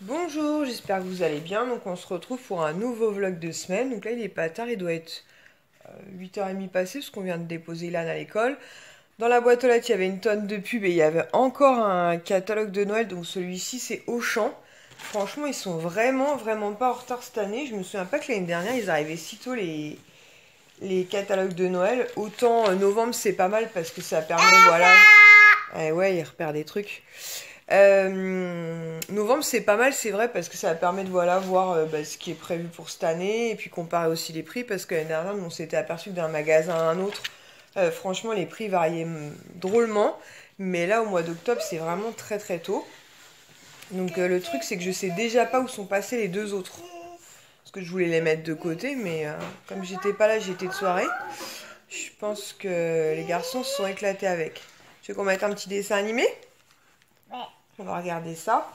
Bonjour, j'espère que vous allez bien. Donc on se retrouve pour un nouveau vlog de semaine. Donc là il est pas tard, il doit être 8h30 passé parce qu'on vient de déposer Ilan à l'école. Dans la boîte aux lettres il y avait une tonne de pubs et il y avait encore un catalogue de Noël. Donc celui-ci c'est Auchan. Franchement ils sont vraiment pas en retard cette année. Je me souviens pas que l'année dernière ils arrivaient si tôt les catalogues de Noël. Autant novembre c'est pas mal parce que ça permet voilà. Eh ouais, il repère des trucs. Novembre c'est pas mal, c'est vrai, parce que ça permet de voilà, voir ce qui est prévu pour cette année et puis comparer aussi les prix parce que l'année dernière on s'était aperçu que d'un magasin à un autre, franchement les prix variaient drôlement, mais là au mois d'octobre c'est vraiment très tôt. Donc le truc c'est que je sais déjà pas où sont passés les deux autres parce que je voulais les mettre de côté, mais comme j'étais pas là, j'étais de soirée, je pense que les garçons se sont éclatés avec. Tu veux qu'on mette un petit dessin animé? On va regarder ça.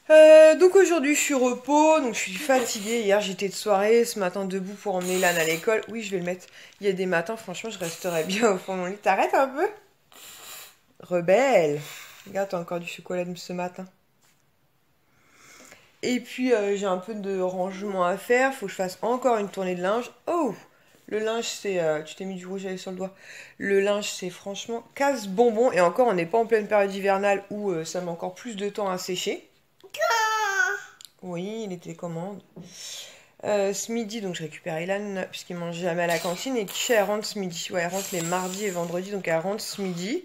Donc aujourd'hui je suis repos, donc je suis fatiguée. Hier j'étais de soirée, ce matin debout pour emmener Ilan à l'école. Oui, je vais le mettre. Il y a des matins, franchement, je resterais bien au fond de mon lit. T'arrêtes un peu? Rebelle. Regarde, t'as encore du chocolat de ce matin. Et puis j'ai un peu de rangement à faire. Faut que je fasse encore une tournée de linge. Oh! Le linge, c'est... tu t'es mis du rouge à lèvres sur le doigt. Le linge, c'est franchement casse-bonbon. Et encore, on n'est pas en pleine période hivernale où ça met encore plus de temps à sécher. Oui, il était commande. Ce midi, donc je récupère Ilan puisqu'il mange jamais à la cantine. Et Kisha, elle rentre ce midi. Ouais, elle rentre les mardis et vendredis, donc elle rentre ce midi.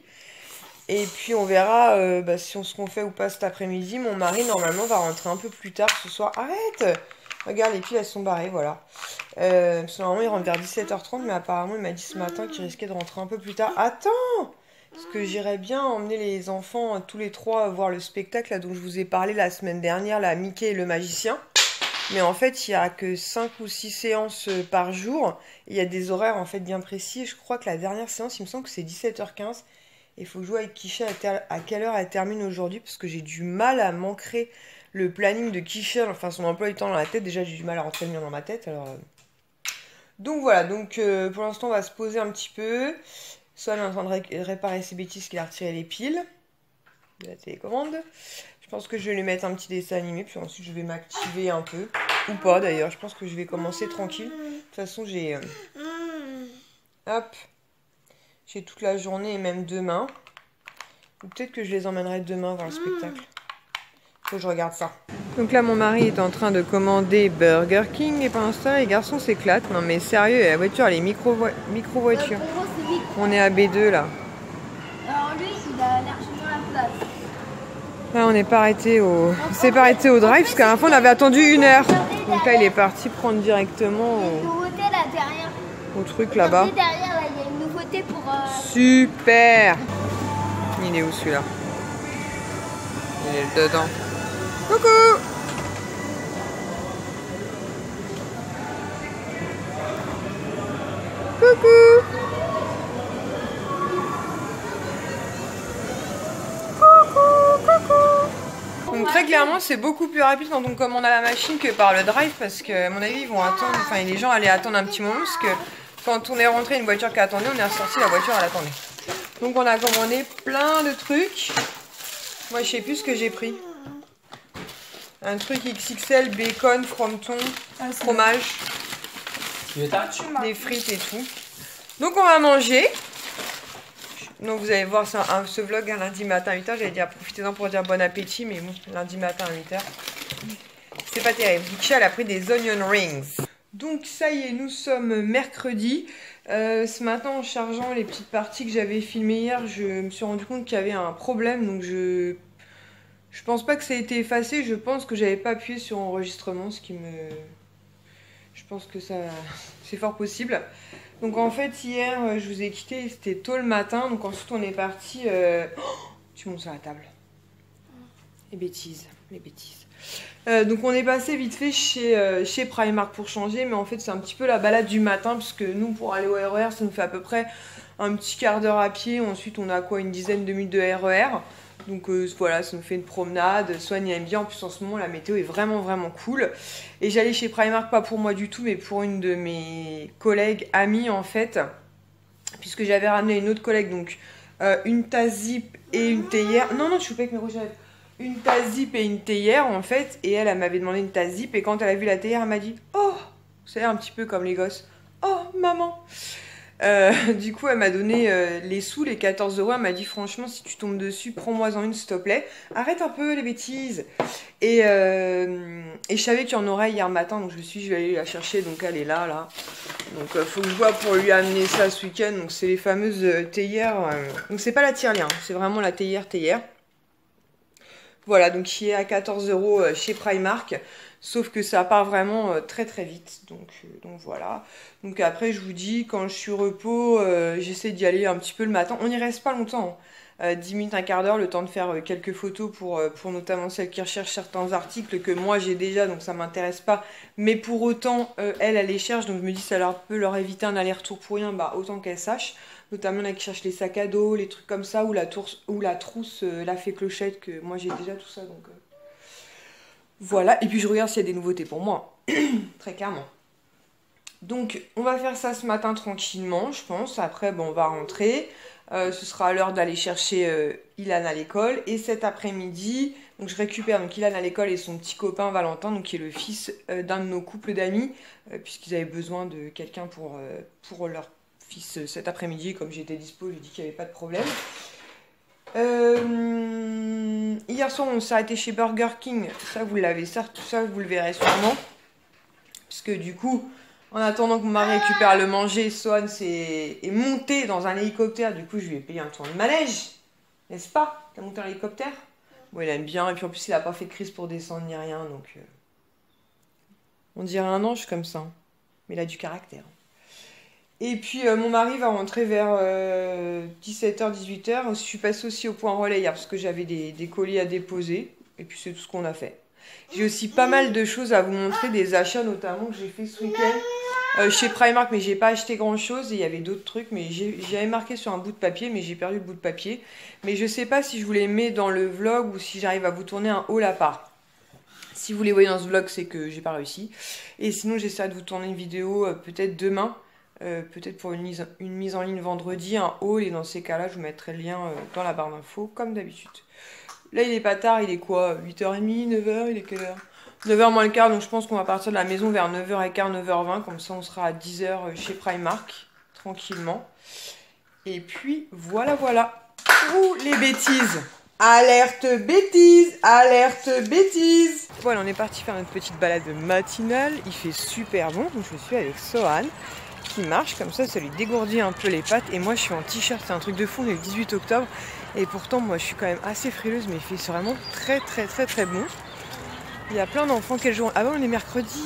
Et puis on verra si on se confait ou pas cet après-midi. Mon mari, normalement, va rentrer un peu plus tard ce soir. Arrête! Regarde, les piles, elles sont barrées, voilà. Parce que normalement, il rentre vers 17h30, mais apparemment, il m'a dit ce matin qu'il risquait de rentrer un peu plus tard. Attends! Parce que j'irais bien emmener les enfants, tous les trois, voir le spectacle là, dont je vous ai parlé la semaine dernière, là, Mickey et le magicien. Mais en fait, il n'y a que 5 ou 6 séances par jour. Il y a des horaires, en fait, bien précis. Je crois que la dernière séance, il me semble que c'est 17h15. Il faut jouer avec Kisha à quelle heure elle termine aujourd'hui, parce que j'ai du mal à m'ancrer le planning de Kisha, enfin son emploi du temps dans la tête. Déjà, j'ai du mal à rentrer le mien dans ma tête. Alors, donc voilà, donc pour l'instant, on va se poser un petit peu. Sol est en train de réparer ses bêtises qu'il a retiré les piles de la télécommande. Je pense que je vais lui mettre un petit dessin animé, puis ensuite je vais m'activer un peu. Ou pas d'ailleurs, je pense que je vais commencer tranquille. De toute façon, j'ai... hop. J'ai toute la journée et même demain. Ou peut-être que je les emmènerai demain voir le spectacle. Faut que je regarde ça. Donc là, mon mari est en train de commander Burger King. Et pendant ce temps, les garçons s'éclatent. Non mais sérieux, la voiture, elle est micro-voiture. On est à B2 là. Alors lui, il a largement la place. Là, on n'est pas arrêté au... On s'est pas arrêté au drive parce qu'à la fin, on avait attendu 1 heure. Donc là, il est parti prendre directement au truc là-bas. Derrière, là, il y a une nouveauté pour... Super! Il est où celui-là? Il est dedans. Coucou! Coucou! Donc très clairement c'est beaucoup plus rapide quand on commande à la machine que par le drive parce que à mon avis ils vont attendre, enfin les gens allaient attendre un petit moment parce que quand on est rentré une voiture qui attendait, on est ressorti, la voiture elle attendait. Donc on a commandé plein de trucs. Moi je sais plus ce que j'ai pris. Un truc XXL, bacon, frometon, fromage, des frites et tout. Donc on va manger. Donc vous allez voir ce vlog un lundi matin à 8h. J'allais dire profitez-en pour dire bon appétit, mais bon, lundi matin à 8h. C'est pas terrible. Kisha, elle a pris des onion rings. Donc ça y est, nous sommes mercredi. Ce matin, en chargeant les petites parties que j'avais filmées hier, je me suis rendu compte qu'il y avait un problème. Donc je pense pas que ça a été effacé. Je pense que j'avais pas appuyé sur enregistrement, ce qui me... Je pense que ça... c'est fort possible. Donc en fait hier je vous ai quitté, c'était tôt le matin, donc ensuite on est parti... Oh, tu montes sur la table. Les bêtises. Donc on est passé vite fait chez Primark pour changer, mais en fait c'est un petit peu la balade du matin, parce que nous pour aller au RER ça nous fait à peu près un petit quart d'heure à pied, ensuite on a quoi, une dizaine de minutes de RER. Donc voilà, ça nous fait une promenade. Swan aime bien, en plus en ce moment la météo est vraiment cool. Et j'allais chez Primark, pas pour moi du tout, mais pour une de mes collègues amies en fait. Puisque j'avais ramené une autre collègue, donc une tasse zip et une théière. Non, je suis pas avec mes rouges à lèvres. une tasse zip et une théière en fait. Et elle m'avait demandé une tasse zip. Et quand elle a vu la théière, elle m'a dit « Oh !» C'est un petit peu comme les gosses. « Oh, maman !» Du coup, elle m'a donné les sous, les 14 €. Elle m'a dit franchement, si tu tombes dessus, prends-moi-en une, s'il te plaît. Arrête un peu les bêtises. Et je savais qu'il y en aurait hier matin, donc je me suis dit, je vais aller la chercher. Donc elle est là. Donc faut que je vois pour lui amener ça ce week-end. Donc c'est les fameuses théières. Donc c'est pas la tirelire, hein, c'est vraiment la théière. Voilà, donc qui est à 14 € chez Primark. Sauf que ça part vraiment très très vite. Donc voilà. Donc après, je vous dis, quand je suis au repos, j'essaie d'y aller un petit peu le matin. On n'y reste pas longtemps. 10 minutes, un quart d'heure, le temps de faire quelques photos pour notamment celles qui recherchent certains articles que moi j'ai déjà, donc ça m'intéresse pas. Mais pour autant, elles les cherchent. Donc je me dis, ça peut leur éviter un aller-retour pour rien, bah autant qu'elles sachent. Notamment là qui cherchent les sacs à dos, les trucs comme ça, ou la trousse, la fée clochette, que moi j'ai déjà tout ça. Donc voilà, et puis je regarde s'il y a des nouveautés pour moi, très clairement. Donc on va faire ça ce matin tranquillement, je pense. Après, bon, on va rentrer. Ce sera l'heure d'aller chercher Ilan à l'école. Et cet après-midi, donc je récupère donc Ilan à l'école et son petit copain Valentin, donc qui est le fils d'un de nos couples d'amis, puisqu'ils avaient besoin de quelqu'un pour leur fils cet après-midi. Comme j'étais dispo, j'ai dit qu'il n'y avait pas de problème. Hier soir, on s'est arrêté chez Burger King. Ça, vous l'avez, tout ça, vous le verrez sûrement. Parce que du coup, en attendant que mon mari récupère le manger, Sohan est monté dans un hélicoptère. Du coup, je lui ai payé un tour de manège. N'est-ce pas? T'as monté un hélicoptère? Bon, il aime bien. Et puis en plus, il a pas fait de crise pour descendre ni rien. Donc, on dirait un ange comme ça. Mais il a du caractère. Et puis mon mari va rentrer vers 17h, 18h. Je suis passée aussi au point relais hier parce que j'avais des colis à déposer. Et puis c'est tout ce qu'on a fait. J'ai aussi pas mal de choses à vous montrer, des achats notamment que j'ai fait ce week-end chez Primark, mais j'ai pas acheté grand chose. Et il y avait d'autres trucs, mais j'avais marqué sur un bout de papier, mais j'ai perdu le bout de papier. Mais je sais pas si je vous les mets dans le vlog ou si j'arrive à vous tourner un haul à part. Si vous les voyez dans ce vlog, c'est que j'ai pas réussi. Et sinon, j'essaierai de vous tourner une vidéo peut-être demain. Peut-être pour une mise en ligne vendredi, un haul, et dans ces cas-là, je vous mettrai le lien dans la barre d'infos, comme d'habitude. Là, il est pas tard, il est quoi? 8h30, 9h, il est quelle heure? 9h moins le quart, donc je pense qu'on va partir de la maison vers 9h15, 9h20, comme ça on sera à 10h chez Primark, tranquillement. Et puis, voilà. Ouh, les bêtises! Alerte bêtises! Alerte bêtises! Voilà, on est parti faire notre petite balade matinale, il fait super bon, donc je suis avec Sohan, qui marche comme ça lui dégourdit un peu les pattes. Et moi je suis en t-shirt, c'est un truc de fou, on est le 18 octobre et pourtant moi je suis quand même assez frileuse, mais il fait vraiment très bon. Il y a plein d'enfants, quel jour? Ah bah on est mercredi,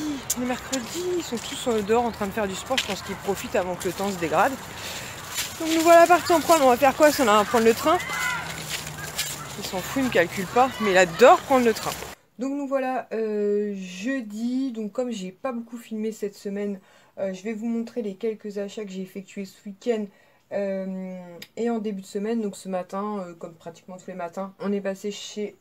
ils sont tous dehors en train de faire du sport, je pense qu'ils profitent avant que le temps se dégrade. Donc nous voilà partis en prendre, on va faire quoi si on a à prendre le train? Il s'en fout, il me calcule pas, mais il adore prendre le train. Donc nous voilà jeudi, donc comme j'ai pas beaucoup filmé cette semaine, je vais vous montrer les quelques achats que j'ai effectués ce week-end et en début de semaine. Donc ce matin, comme pratiquement tous les matins, on est passé chez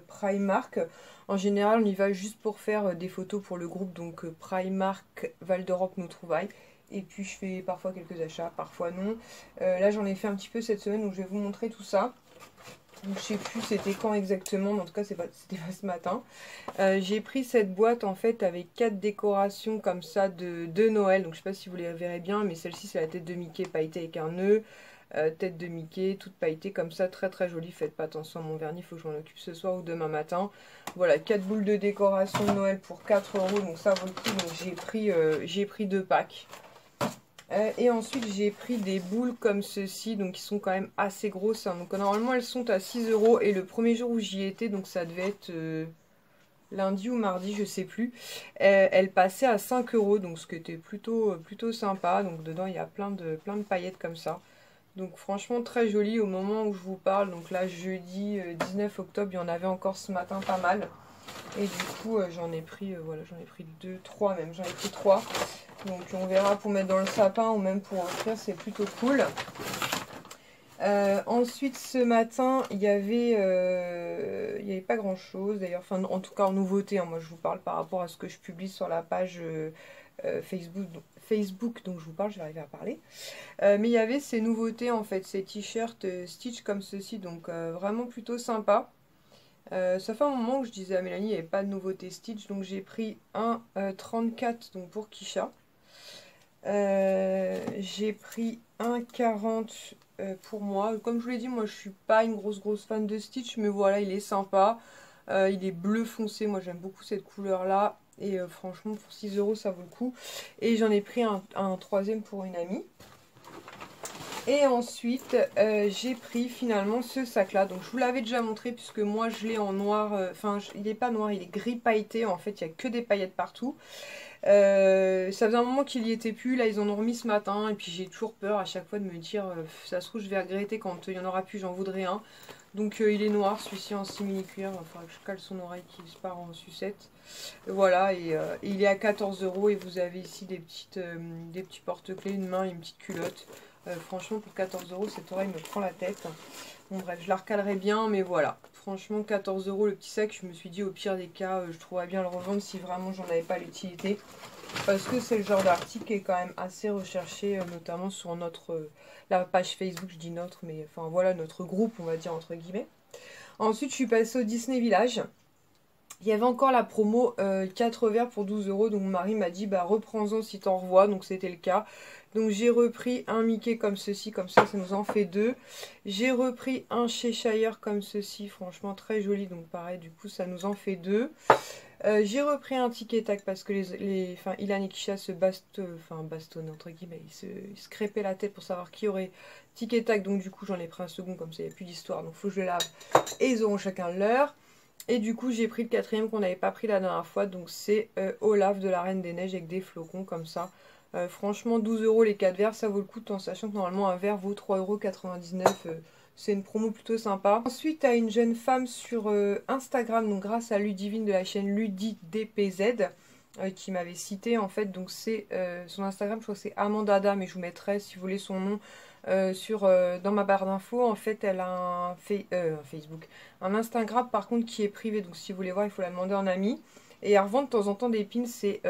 Primark. En général, on y va juste pour faire des photos pour le groupe, donc Primark Val d'Europe Nos Trouvailles. Et puis je fais parfois quelques achats, parfois non. Là j'en ai fait un petit peu cette semaine, donc je vais vous montrer tout ça. Donc, je sais plus c'était quand exactement, mais en tout cas c'était pas ce matin. J'ai pris cette boîte en fait avec 4 décorations comme ça de Noël. Donc je sais pas si vous les verrez bien, mais celle-ci c'est la tête de Mickey pailletée avec un nœud. Tête de Mickey toute pailletée comme ça, très jolie. Faites pas attention à mon vernis, il faut que je m'en occupe ce soir ou demain matin. Voilà, 4 boules de décoration de Noël pour 4 €, donc ça vaut le coup. Donc j'ai pris 2 packs. Et ensuite j'ai pris des boules comme ceci, donc qui sont quand même assez grosses, hein. Donc normalement elles sont à 6 € et le premier jour où j'y étais, donc ça devait être lundi ou mardi, je sais plus, elles passaient à 5 €, donc ce qui était plutôt sympa. Donc dedans il y a plein de paillettes comme ça. Donc franchement très joli au moment où je vous parle. Donc là jeudi 19 octobre, il y en avait encore ce matin pas mal. Et du coup j'en ai pris 3 même, j'en ai pris 3. Donc on verra pour mettre dans le sapin ou même pour offrir, c'est plutôt cool. Ensuite ce matin il y avait pas grand chose d'ailleurs, enfin en tout cas en nouveauté, hein. Moi je vous parle par rapport à ce que je publie sur la page Facebook, donc je vous parle, je vais arriver à parler. Mais il y avait ces nouveautés en fait, ces t-shirts Stitch comme ceci, donc vraiment plutôt sympa. Ça fait un moment que je disais à Mélanie, il n'y avait pas de nouveauté Stitch, donc j'ai pris un 34 donc pour Kisha. J'ai pris un 40 pour moi. Comme je vous l'ai dit, moi je suis pas une grosse fan de Stitch, mais voilà, il est sympa. Il est bleu foncé, moi j'aime beaucoup cette couleur là. Et franchement, pour 6 euros, ça vaut le coup. Et j'en ai pris un troisième pour une amie. Et ensuite, j'ai pris finalement ce sac-là. Donc, je vous l'avais déjà montré puisque moi, je l'ai en noir. Enfin, il n'est pas noir, il est gris pailleté. En fait, il n'y a que des paillettes partout. Ça faisait un moment qu'il y était plus. Là, ils en ont remis ce matin. Et puis, j'ai toujours peur à chaque fois de me dire, ça se trouve, je vais regretter quand il n'y en aura plus, j'en voudrais un. Donc, il est noir, celui-ci en simili-cuir. Il faudra que je cale son oreille qui se part en sucette. Voilà, et il est à 14 euros. Et vous avez ici des petits porte-clés, une main et une petite culotte. Franchement, pour 14 euros, cette oreille me prend la tête. Bon, bref, je la recalerai bien, mais voilà. Franchement, 14 euros le petit sac, je me suis dit, au pire des cas, je trouverais bien le revendre si vraiment j'en avais pas l'utilité. Parce que c'est le genre d'article qui est quand même assez recherché, notamment sur la page Facebook, je dis notre, mais enfin voilà, notre groupe, on va dire, entre guillemets. Ensuite, je suis passée au Disney Village. Il y avait encore la promo 4 verres pour 12 euros. Donc mon mari m'a dit, bah reprends-en si t'en revois. Donc c'était le cas. Donc j'ai repris un Mickey comme ceci. Comme ça nous en fait deux. J'ai repris un Cheshire comme ceci. Franchement très joli. Donc pareil, du coup ça nous en fait deux. J'ai repris un Tic et Tac parce que Ilan et Kisha se bastonnent entre guillemets. Ils se crêpaient la tête pour savoir qui aurait Tic et Tac. Donc du coup j'en ai pris un second. Comme ça il n'y a plus d'histoire. Donc faut que je le lave. Et ils auront chacun leur. Et du coup, j'ai pris le quatrième qu'on n'avait pas pris la dernière fois. Donc, c'est Olaf de la Reine des Neiges avec des flocons comme ça. Franchement, 12 euros les 4 verres, ça vaut le coup, en sachant que normalement, un verre vaut 3,99 €. C'est une promo plutôt sympa. Ensuite, à une jeune femme sur Instagram, donc grâce à Ludivine de la chaîne LudiDPZ, qui m'avait cité en fait. Donc, c'est son Instagram, je crois que c'est Amandada, mais je vous mettrai si vous voulez son nom. Dans ma barre d'infos, en fait, elle a un Facebook, un Instagram par contre qui est privé. Donc si vous voulez voir, il faut la demander en ami. Et elle revend de temps en temps des pins. C'est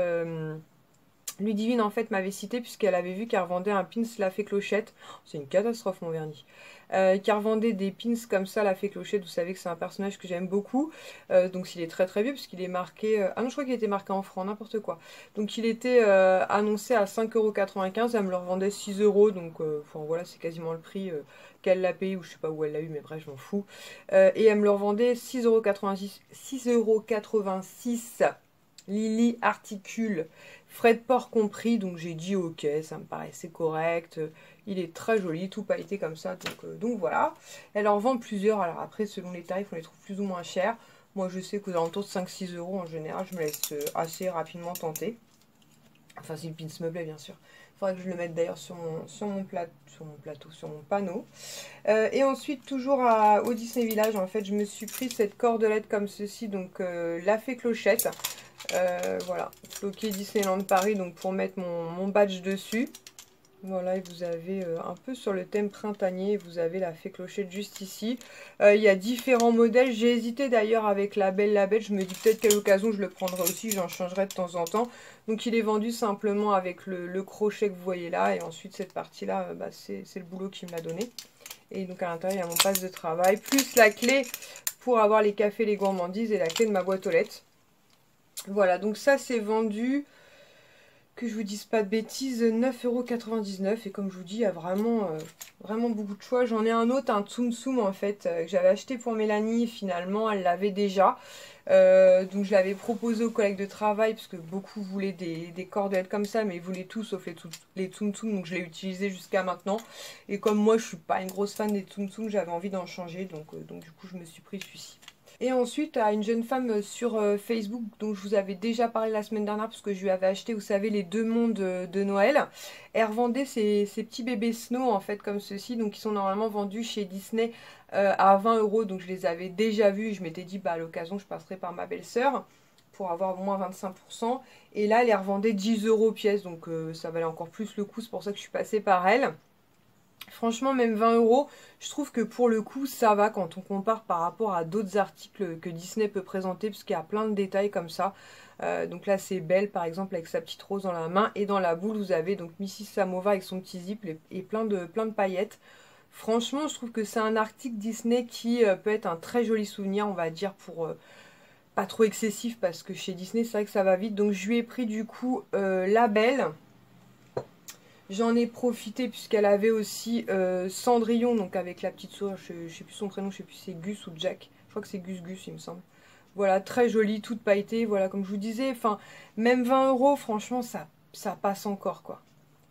Ludivine en fait m'avait cité puisqu'elle avait vu qu'elle revendait un pins La Fée Clochette. C'est une catastrophe mon vernis. Qui revendait des pins comme ça, La Fée Clochette. Vous savez que c'est un personnage que j'aime beaucoup. Donc il est très très vieux puisqu'il est marqué... ah non, je crois qu'il était marqué en francs, n'importe quoi. Donc il était annoncé à 5,95 €. Elle me le revendait 6 €. Donc enfin, voilà, c'est quasiment le prix qu'elle l'a payé. Ou je sais pas où elle l'a eu, mais bref, je m'en fous. Et elle me le revendait 6,86 €. Lily Articule, frais de port compris, donc j'ai dit ok, ça me paraissait correct. Il est très joli, tout pailleté comme ça, donc voilà. Elle en vend plusieurs, alors après selon les tarifs on les trouve plus ou moins chers. Moi je sais qu'aux alentours de 5-6 € en général, je me laisse assez rapidement tenter. Enfin si le pins me plaît bien sûr. Il faudrait que je le mette d'ailleurs sur mon panneau. Et ensuite, toujours au Disney Village, en fait, je me suis pris cette cordelette comme ceci, donc La Fée Clochette. Voilà, floqué Disneyland Paris, donc pour mettre mon badge dessus. Voilà, et vous avez un peu sur le thème printanier, vous avez La Fée Clochette juste ici. Il y a différents modèles, j'ai hésité d'ailleurs avec la Belle, je me dis peut-être qu'à l'occasion je le prendrai aussi, j'en changerai de temps en temps. Donc il est vendu simplement avec le crochet que vous voyez là, et ensuite cette partie-là, bah, c'est le boulot qui me l'a donné. Et donc à l'intérieur, il y a mon passe de travail, plus la clé pour avoir les cafés, les gourmandises et la clé de ma boîte aux lettres. Voilà, donc ça c'est vendu, que je vous dise pas de bêtises, 9,99 €. Et comme je vous dis, il y a vraiment beaucoup de choix. J'en ai un autre, un Tsum Tsum en fait, que j'avais acheté pour Mélanie. Finalement, elle l'avait déjà. Donc je l'avais proposé aux collègues de travail, parce que beaucoup voulaient des cordelettes comme ça, mais ils voulaient tout sauf les Tsum Tsum. Donc je l'ai utilisé jusqu'à maintenant. Et comme moi, je suis pas une grosse fan des Tsum Tsum, j'avais envie d'en changer. Donc du coup, je me suis pris celui-ci. Et ensuite, à une jeune femme sur Facebook, dont je vous avais déjà parlé la semaine dernière, parce que je lui avais acheté, vous savez, les deux mondes de Noël. Elle revendait ces petits bébés Snow, en fait, comme ceci. Donc, ils sont normalement vendus chez Disney à 20 €. Donc, je les avais déjà vus. Je m'étais dit, bah, à l'occasion, je passerai par ma belle-sœur pour avoir au moins 25%. Et là, elle les revendait 10 € pièce. Donc, ça valait encore plus le coup. C'est pour ça que je suis passée par elle. Franchement, même 20 €, je trouve que pour le coup, ça va quand on compare par rapport à d'autres articles que Disney peut présenter, parce qu'il y a plein de détails comme ça. Donc là, c'est Belle, par exemple, avec sa petite rose dans la main. Et dans la boule, vous avez donc Mrs. Samova avec son petit zip et plein de paillettes. Franchement, je trouve que c'est un article Disney qui peut être un très joli souvenir, on va dire, pour pas trop excessif, parce que chez Disney, c'est vrai que ça va vite. Donc je lui ai pris du coup La Belle. J'en ai profité puisqu'elle avait aussi Cendrillon, donc avec la petite souris, je sais plus son prénom, je sais plus si c'est Gus ou Jack. Je crois que c'est Gus Gus, il me semble. Voilà, très jolie, toute pailletée, voilà, comme je vous disais. Enfin, même 20 euros, franchement, ça passe encore, quoi.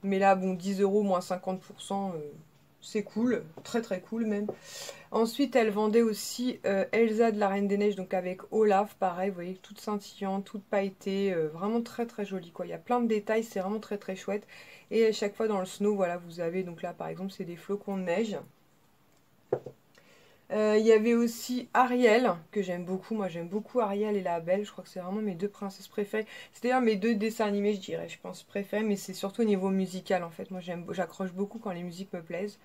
Mais là, bon, 10 euros moins 50%, c'est cool, très très cool même. Ensuite, elle vendait aussi Elsa de la Reine des Neiges, donc avec Olaf, pareil, vous voyez, toute scintillante, toute pailletée, vraiment très très jolie, quoi. Il y a plein de détails, c'est vraiment très très chouette. Et à chaque fois dans le snow, voilà, vous avez, donc là par exemple, c'est des flocons de neige. Il y avait aussi Ariel, que j'aime beaucoup. Moi, j'aime beaucoup Ariel et la Belle. Je crois que c'est vraiment mes deux princesses préférées. C'est d'ailleurs mes deux dessins animés, je dirais, je pense, préférés. Mais c'est surtout au niveau musical, en fait. Moi, j'accroche beaucoup quand les musiques me plaisent.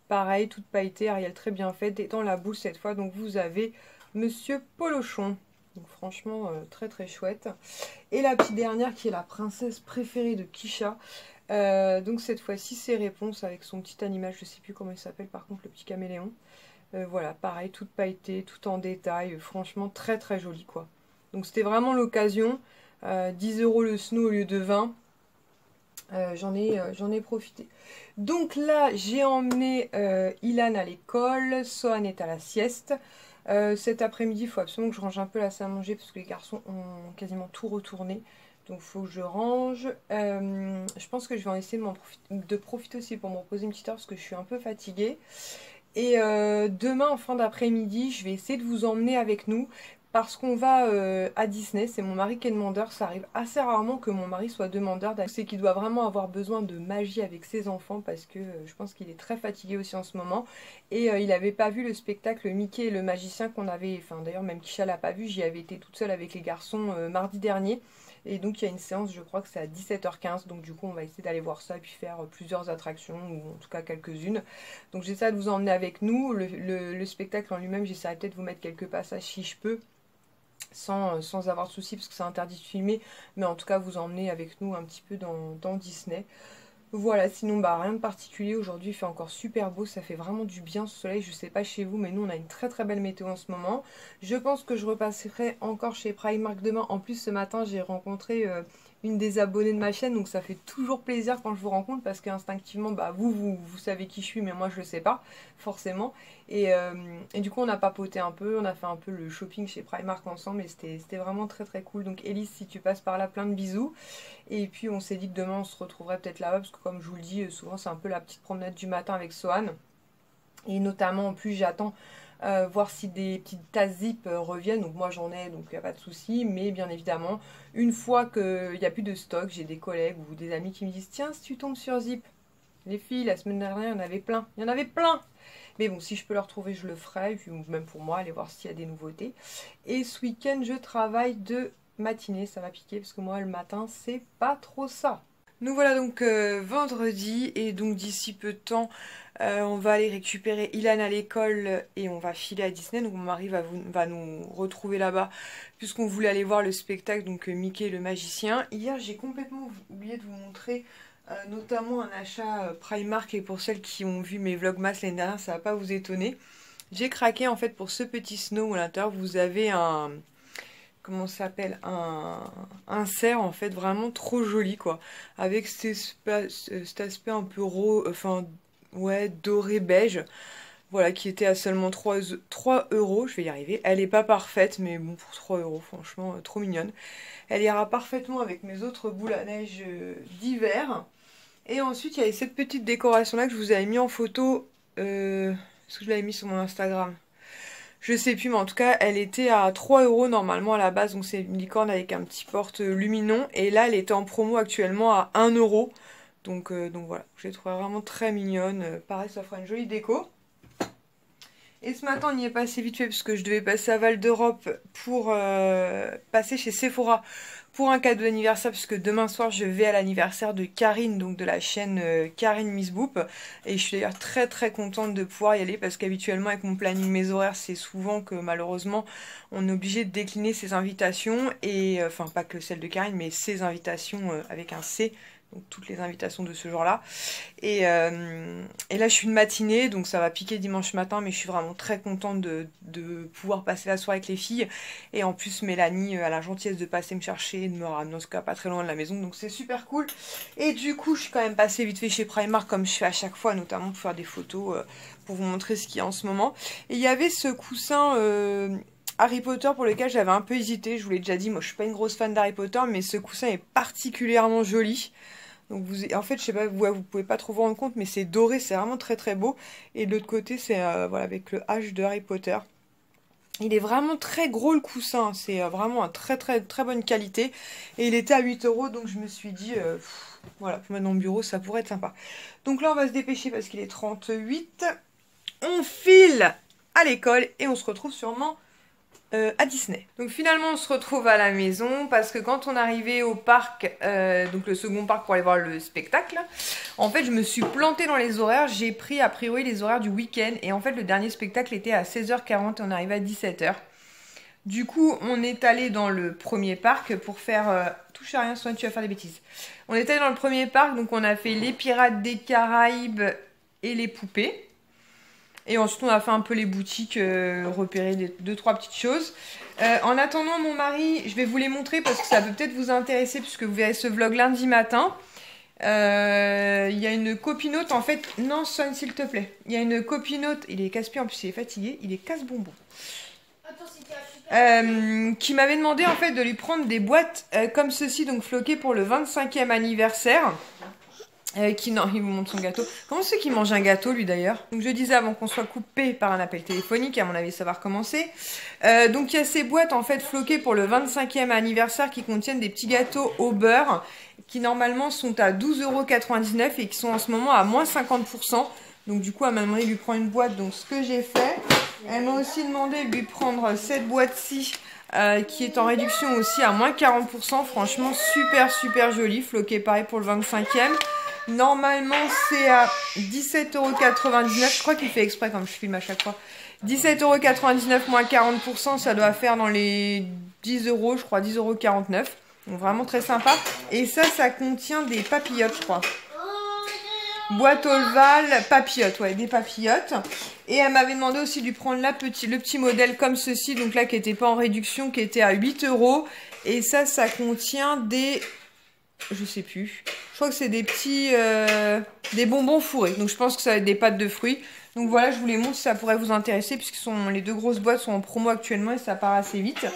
Pareil, toute pailletée, Ariel très bien faite. Et dans la boule cette fois, donc vous avez Monsieur Polochon. Donc franchement, très très chouette. Et la petite dernière qui est la princesse préférée de Kisha. Donc cette fois-ci, c'est Réponse avec son petit animal. Je sais plus comment il s'appelle, par contre, le petit caméléon. Voilà, pareil, toute pailletée, tout en détail, franchement très très joli, quoi. Donc c'était vraiment l'occasion, 10 euros le snow au lieu de 20, j'en ai profité. Donc là, j'ai emmené Ilan à l'école, Sohan est à la sieste. Cet après-midi, il faut absolument que je range un peu la salle à manger parce que les garçons ont quasiment tout retourné. Donc il faut que je range. Je pense que je vais en essayer de profiter aussi pour me reposer une petite heure parce que je suis un peu fatiguée. Et demain en fin d'après-midi, je vais essayer de vous emmener avec nous parce qu'on va à Disney. C'est mon mari qui est demandeur. Ça arrive assez rarement que mon mari soit demandeur. C'est qu'il doit vraiment avoir besoin de magie avec ses enfants parce que je pense qu'il est très fatigué aussi en ce moment. Et il n'avait pas vu le spectacle Mickey et le magicien qu'on avait... Enfin d'ailleurs même Kisha l'a pas vu. J'y avais été toute seule avec les garçons mardi dernier. Et donc il y a une séance, je crois que c'est à 17h15, donc du coup on va essayer d'aller voir ça et puis faire plusieurs attractions, ou en tout cas quelques-unes. Donc j'essaie de vous emmener avec nous, le spectacle en lui-même, j'essaierai peut-être de vous mettre quelques passages si je peux, sans avoir de soucis parce que c'est interdit de filmer, mais en tout cas vous emmener avec nous un petit peu dans Disney. Voilà, sinon bah rien de particulier, aujourd'hui il fait encore super beau, ça fait vraiment du bien ce soleil, je sais pas chez vous, mais nous on a une très très belle météo en ce moment. Je pense que je repasserai encore chez Primark demain, en plus ce matin j'ai rencontré une des abonnées de ma chaîne, donc ça fait toujours plaisir quand je vous rencontre, parce qu'instinctivement, bah vous savez qui je suis, mais moi je le sais pas, forcément. Et du coup on a papoté un peu, on a fait un peu le shopping chez Primark ensemble, et c'était vraiment très très cool. Donc Elise, si tu passes par là, plein de bisous. Et puis on s'est dit que demain on se retrouverait peut-être là-bas, parce que comme je vous le dis, souvent c'est un peu la petite promenade du matin avec Sohan. Et notamment en plus j'attends voir si des petites tasses zip reviennent. Donc moi j'en ai, donc il n'y a pas de souci. Mais bien évidemment, une fois qu'il n'y a plus de stock, j'ai des collègues ou des amis qui me disent: tiens, si tu tombes sur zip, les filles, la semaine dernière, il y en avait plein. Il y en avait plein. Mais bon, si je peux le retrouver, je le ferai. Et puis même pour moi, aller voir s'il y a des nouveautés. Et ce week-end, je travaille de matinée. Ça va piquer parce que moi, le matin, c'est pas trop ça. Nous voilà donc vendredi, et donc d'ici peu de temps on va aller récupérer Ilan à l'école et on va filer à Disney. Donc mon mari va nous retrouver là-bas puisqu'on voulait aller voir le spectacle, donc Mickey le magicien. Hier j'ai complètement oublié de vous montrer notamment un achat Primark, et pour celles qui ont vu mes vlogmas l'année dernière, ça va pas vous étonner. J'ai craqué en fait pour ce petit snow où à l'intérieur vous avez un... comment ça s'appelle, un cerf en fait vraiment trop joli, quoi, avec cet aspect un peu rose, enfin ouais, doré beige, voilà, qui était à seulement 3 euros. Je vais y arriver, elle est pas parfaite, mais bon, pour 3 euros franchement trop mignonne. Elle ira parfaitement avec mes autres boules à neige d'hiver. Et ensuite il y avait cette petite décoration là que je vous avais mis en photo, est-ce que je l'avais mis sur mon Instagram? Je sais plus, mais en tout cas, elle était à 3 euros normalement à la base. Donc c'est une licorne avec un petit porte-luminon. Et là, elle était en promo actuellement à 1 euro. Donc voilà, je l'ai trouvée vraiment très mignonne. Pareil, ça fera une jolie déco. Et ce matin, on y est passé vite fait parce que je devais passer à Val d'Europe pour passer chez Sephora pour un cadeau d'anniversaire, puisque demain soir je vais à l'anniversaire de Karine, donc de la chaîne Karine Miss Boop. Et je suis d'ailleurs très très contente de pouvoir y aller parce qu'habituellement avec mon planning, mes horaires, c'est souvent que malheureusement on est obligé de décliner ses invitations. Et enfin pas que celle de Karine, mais ses invitations avec un C, donc toutes les invitations de ce jour-là. Et là, je suis une matinée, donc ça va piquer dimanche matin, mais je suis vraiment très contente de pouvoir passer la soirée avec les filles. Et en plus, Mélanie a la gentillesse de passer me chercher et de me ramener, en tout cas pas très loin de la maison, donc c'est super cool. Et du coup, je suis quand même passée vite fait chez Primark, comme je fais à chaque fois, notamment pour faire des photos, pour vous montrer ce qu'il y a en ce moment. Et il y avait ce coussin Harry Potter pour lequel j'avais un peu hésité. Je vous l'ai déjà dit, moi je suis pas une grosse fan d'Harry Potter, mais ce coussin est particulièrement joli. Donc en fait, je sais pas, vous pouvez pas trop vous rendre compte, mais c'est doré, c'est vraiment très très beau. Et de l'autre côté, c'est voilà, avec le H de Harry Potter. Il est vraiment très gros le coussin, c'est vraiment un très bonne qualité. Et il était à 8 €, donc je me suis dit, voilà, pour mettre dans mon bureau, ça pourrait être sympa. Donc là, on va se dépêcher parce qu'il est 38. On file à l'école et on se retrouve sûrement à Disney. Donc finalement on se retrouve à la maison parce que quand on arrivait au parc, donc le second parc pour aller voir le spectacle, en fait je me suis plantée dans les horaires, j'ai pris a priori les horaires du week-end et en fait le dernier spectacle était à 16h40 et on arrivait à 17h. Du coup on est allé dans le premier parc pour faire... touche à rien, sinon tu vas faire des bêtises. On est allé dans le premier parc, donc on a fait les Pirates des Caraïbes et les poupées. Et ensuite, on a fait un peu les boutiques, repérer 2-3 petites choses. En attendant, mon mari, je vais vous les montrer parce que ça peut peut-être vous intéresser puisque vous verrez ce vlog lundi matin. Il y a une copinote, en fait... Non, sonne s'il te plaît. Il y a une copinote, il est casse-pied, en plus il est fatigué, il est casse-bonbon. Qui m'avait demandé en fait de lui prendre des boîtes comme ceci, donc floquées pour le 25e anniversaire. Non, il vous montre son gâteau. Comment c'est qu'il mange un gâteau, lui, d'ailleurs? Donc, je disais avant qu'on soit coupé par un appel téléphonique, à mon avis, ça va recommencer. Donc, il y a ces boîtes, en fait, floquées pour le 25e anniversaire qui contiennent des petits gâteaux au beurre qui, normalement, sont à 12,99 € et qui sont en ce moment à moins 50%. Donc, du coup, elle m'a demandé de lui prendre une boîte. Donc, ce que j'ai fait, elle m'a aussi demandé de lui prendre cette boîte-ci qui est en réduction aussi à moins 40%. Franchement, super jolie. Floquée, pareil, pour le 25e. Normalement, c'est à 17,99 €. Je crois qu'il fait exprès comme je filme à chaque fois. 17,99 € moins 40%, ça doit faire dans les 10 €, je crois, 10,49 €. Donc vraiment très sympa. Et ça contient des papillotes, je crois. Boîte ovale, papillotes, ouais, des papillotes. Et elle m'avait demandé aussi de lui prendre le petit modèle comme ceci, donc là qui n'était pas en réduction, qui était à 8 €. Et ça contient des... Je sais plus. Je crois que c'est des petits... des bonbons fourrés. Donc je pense que ça va être des pâtes de fruits. Donc voilà, je vous les montre si ça pourrait vous intéresser, puisque les 2 grosses boîtes sont en promo actuellement et ça part assez vite.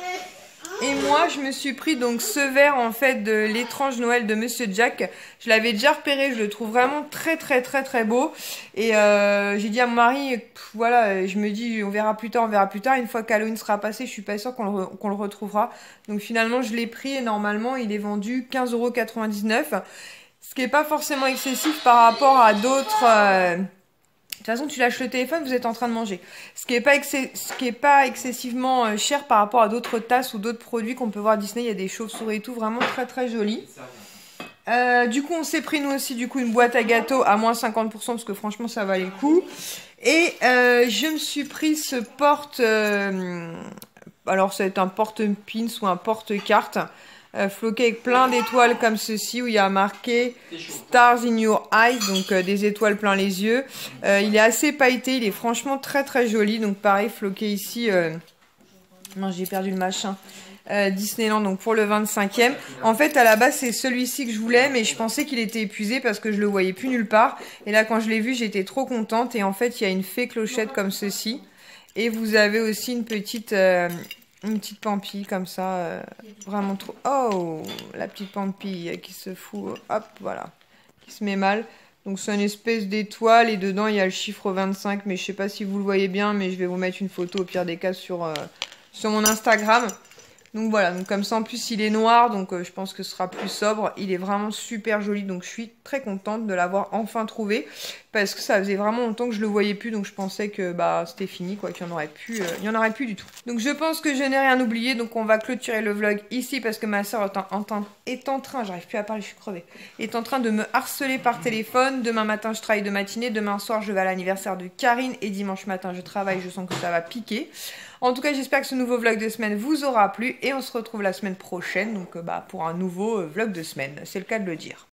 Et moi, je me suis pris donc ce verre en fait de l'étrange Noël de Monsieur Jack. Je l'avais déjà repéré, je le trouve vraiment très beau. Et j'ai dit à mon mari, voilà, je me dis on verra plus tard. Une fois qu'Halloween sera passé, je suis pas sûre qu'on le retrouvera. Donc finalement, je l'ai pris et normalement, il est vendu 15,99 €. Ce qui n'est pas forcément excessif par rapport à d'autres... De toute façon, tu lâches le téléphone, vous êtes en train de manger. Ce qui est pas excessivement cher par rapport à d'autres tasses ou d'autres produits qu'on peut voir à Disney. Il y a des chauves-souris et tout, vraiment très jolis. Du coup, on s'est pris nous aussi une boîte à gâteaux à moins 50% parce que franchement, ça valait le coup. Et je me suis pris ce porte... alors, ça va être un porte-pins ou un porte-carte. Floqué avec plein d'étoiles comme ceci où il y a marqué Stars in your eyes, donc des étoiles plein les yeux. Il est assez pailleté, il est franchement très joli. Donc pareil, floqué ici, non j'ai perdu le machin, Disneyland, donc pour le 25e. En fait à la base c'est celui-ci que je voulais, mais je pensais qu'il était épuisé parce que je le voyais plus nulle part. Et là quand je l'ai vu j'étais trop contente. Et en fait il y a une fée clochette comme ceci. Et vous avez aussi une petite pampille comme ça, vraiment trop... Oh, la petite pampille qui se fout, hop, voilà, qui se met mal. Donc c'est une espèce d'étoile et dedans il y a le chiffre 25, mais je sais pas si vous le voyez bien, mais je vais vous mettre une photo au pire des cas sur mon Instagram. Donc voilà, donc comme ça en plus il est noir, donc je pense que ce sera plus sobre. Il est vraiment super joli, donc je suis très contente de l'avoir enfin trouvé. Parce que ça faisait vraiment longtemps que je le voyais plus, donc je pensais que c'était fini, quoi, qu'il n'y en aurait plus, il y en aurait plus du tout. Donc je pense que je n'ai rien oublié, donc on va clôturer le vlog ici parce que ma soeur est en train, j'arrive plus à parler, je suis crevée, est en train de me harceler par téléphone. Demain matin je travaille de matinée, demain soir je vais à l'anniversaire de Karine et dimanche matin je travaille, je sens que ça va piquer. En tout cas j'espère que ce nouveau vlog de semaine vous aura plu et on se retrouve la semaine prochaine, donc pour un nouveau vlog de semaine, c'est le cas de le dire.